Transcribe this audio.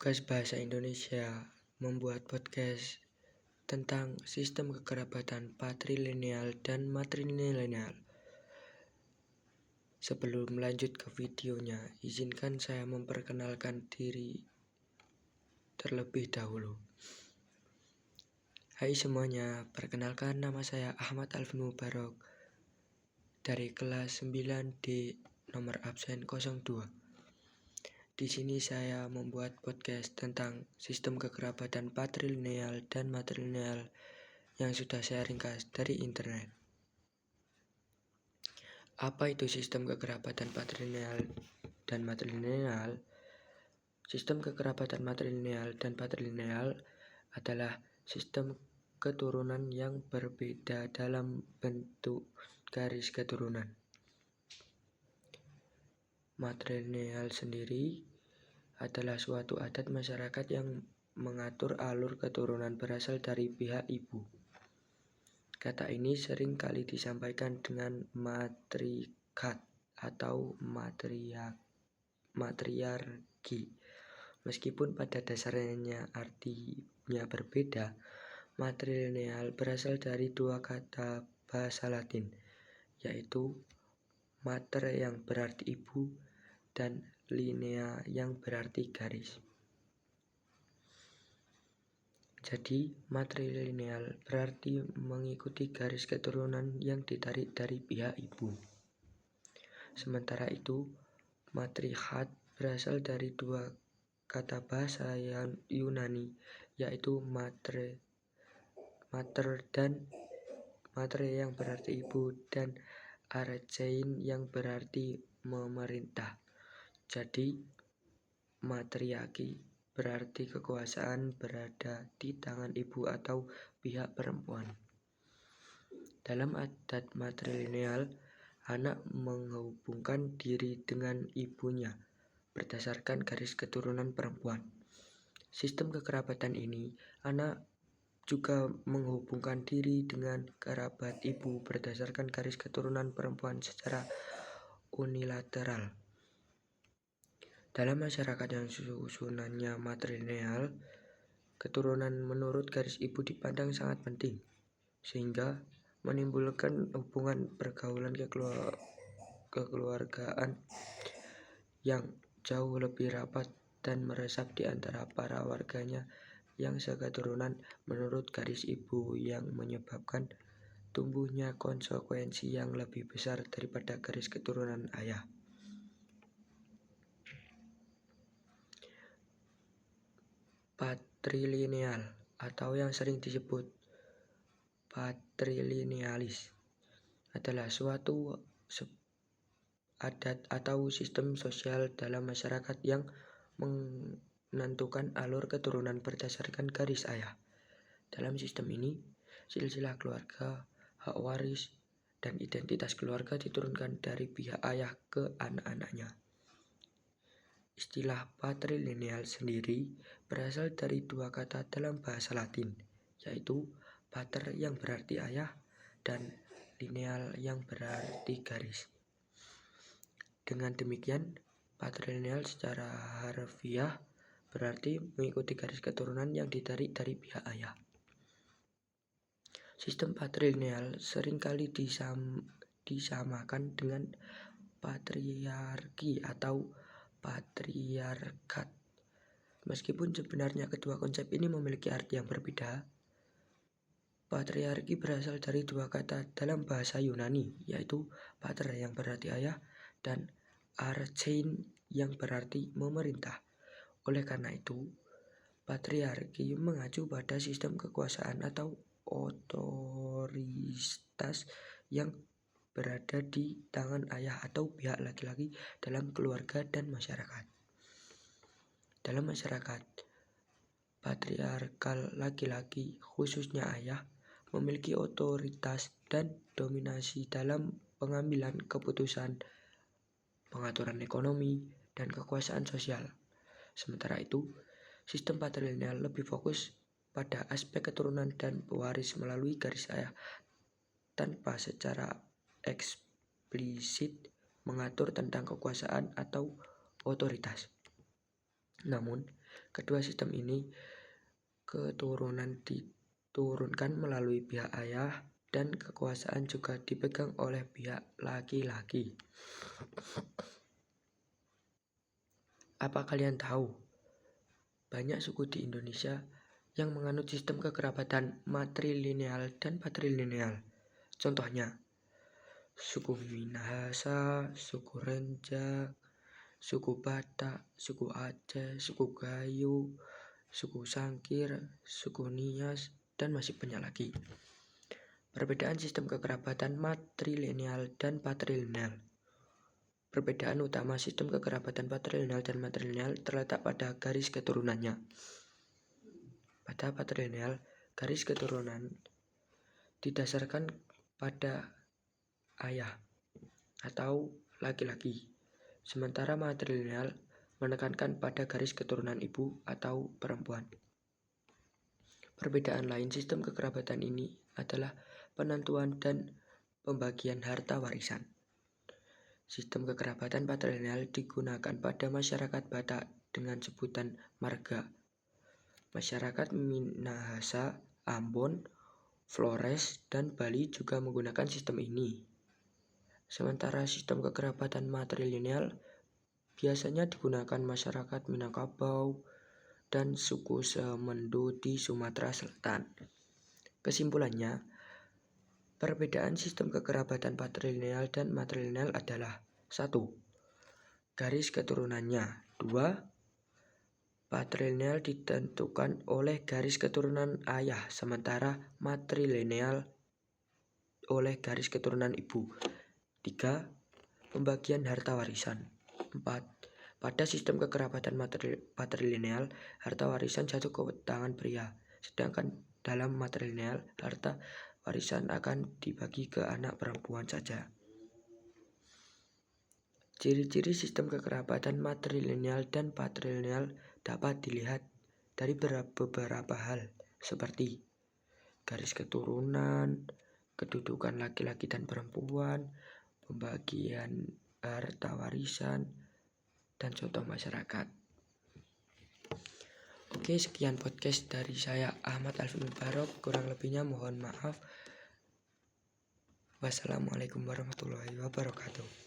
Tugas Bahasa Indonesia membuat podcast tentang sistem kekerabatan patrilineal dan matrilineal. Sebelum lanjut ke videonya, izinkan saya memperkenalkan diri terlebih dahulu. Hai semuanya, perkenalkan nama saya Ahmad Alvin Mubarok dari kelas 9D nomor absen 02. Di sini saya membuat podcast tentang sistem kekerabatan patrilineal dan matrilineal yang sudah saya ringkas dari internet. Apa itu sistem kekerabatan patrilineal dan matrilineal? Sistem kekerabatan matrilineal dan patrilineal adalah sistem keturunan yang berbeda dalam bentuk garis keturunan. Matrilineal sendiri adalah suatu adat masyarakat yang mengatur alur keturunan berasal dari pihak ibu. Kata ini sering kali disampaikan dengan matriarkat atau matriarki. Meskipun pada dasarnya artinya berbeda, matrilineal berasal dari dua kata bahasa Latin, yaitu mater yang berarti ibu dan linea yang berarti garis. Jadi, matrilineal berarti mengikuti garis keturunan yang ditarik dari pihak ibu. Sementara itu, matriarkat berasal dari dua kata bahasa Yunani, yaitu mater yang berarti ibu dan archein yang berarti memerintah. Jadi, matriarki berarti kekuasaan berada di tangan ibu atau pihak perempuan. Dalam adat matrilineal, anak menghubungkan diri dengan ibunya berdasarkan garis keturunan perempuan. Sistem kekerabatan ini, anak juga menghubungkan diri dengan kerabat ibu berdasarkan garis keturunan perempuan secara unilateral. Dalam masyarakat yang susunannya matrilineal, keturunan menurut garis ibu dipandang sangat penting, sehingga menimbulkan hubungan pergaulan kekeluargaan yang jauh lebih rapat dan meresap di antara para warganya yang seketurunan menurut garis ibu, yang menyebabkan tumbuhnya konsekuensi yang lebih besar daripada garis keturunan ayah. Patrilineal atau yang sering disebut patrilinealis adalah suatu adat atau sistem sosial dalam masyarakat yang menentukan alur keturunan berdasarkan garis ayah. Dalam sistem ini, silsilah keluarga, hak waris, dan identitas keluarga diturunkan dari pihak ayah ke anak-anaknya. Istilah patrilineal sendiri berasal dari dua kata dalam bahasa Latin, yaitu pater yang berarti ayah dan lineal yang berarti garis. Dengan demikian, patrilineal secara harfiah berarti mengikuti garis keturunan yang ditarik dari pihak ayah. Sistem patrilineal seringkali disamakan dengan patriarki atau patriarkat. Meskipun sebenarnya kedua konsep ini memiliki arti yang berbeda, patriarki berasal dari dua kata dalam bahasa Yunani, yaitu pater yang berarti ayah dan archein yang berarti memerintah. Oleh karena itu, patriarki mengacu pada sistem kekuasaan atau otoritas yang berada di tangan ayah atau pihak laki-laki dalam keluarga dan masyarakat. Dalam masyarakat patriarkal, laki-laki, khususnya ayah, memiliki otoritas dan dominasi dalam pengambilan keputusan, pengaturan ekonomi, dan kekuasaan sosial. Sementara itu, sistem patrilineal lebih fokus pada aspek keturunan dan pewaris melalui garis ayah tanpa secara eksplisit mengatur tentang kekuasaan atau otoritas. Namun, Kedua sistem ini keturunan diturunkan melalui pihak ayah dan kekuasaan juga dipegang oleh pihak laki-laki. Apa kalian tahu? Banyak suku di Indonesia yang menganut sistem kekerabatan matrilineal dan patrilineal. Contohnya, suku Minahasa, suku Renjak, suku Batak, suku Aceh, suku Gayo, suku Sangkir, suku Nias, dan masih banyak lagi. Perbedaan sistem kekerabatan matrilineal dan patrilineal. Perbedaan utama sistem kekerabatan patrilineal dan matrilineal terletak pada garis keturunannya. Pada patrilineal, garis keturunan didasarkan pada ayah atau laki-laki, sementara matrilineal menekankan pada garis keturunan ibu atau perempuan. Perbedaan lain sistem kekerabatan ini adalah penentuan dan pembagian harta warisan. Sistem kekerabatan patrilineal digunakan pada masyarakat Batak dengan sebutan marga. Masyarakat Minahasa, Ambon, Flores, dan Bali juga menggunakan sistem ini. Sementara sistem kekerabatan matrilineal biasanya digunakan masyarakat Minangkabau dan suku Semendo di Sumatera Selatan. Kesimpulannya, perbedaan sistem kekerabatan patrilineal dan matrilineal adalah 1. Garis keturunannya. 2. Patrilineal ditentukan oleh garis keturunan ayah, sementara matrilineal oleh garis keturunan ibu. 3. Pembagian harta warisan. 4. Pada sistem kekerabatan patrilineal, harta warisan jatuh ke tangan pria, sedangkan dalam matrilineal, harta warisan akan dibagi ke anak perempuan saja. Ciri-ciri sistem kekerabatan matrilineal dan patrilineal dapat dilihat dari beberapa hal, seperti garis keturunan, kedudukan laki-laki dan perempuan, pembagian harta warisan, dan contoh masyarakat. Oke, sekian podcast dari saya Ahmad Alfi Mubarok. Kurang lebihnya mohon maaf. Wassalamualaikum warahmatullahi wabarakatuh.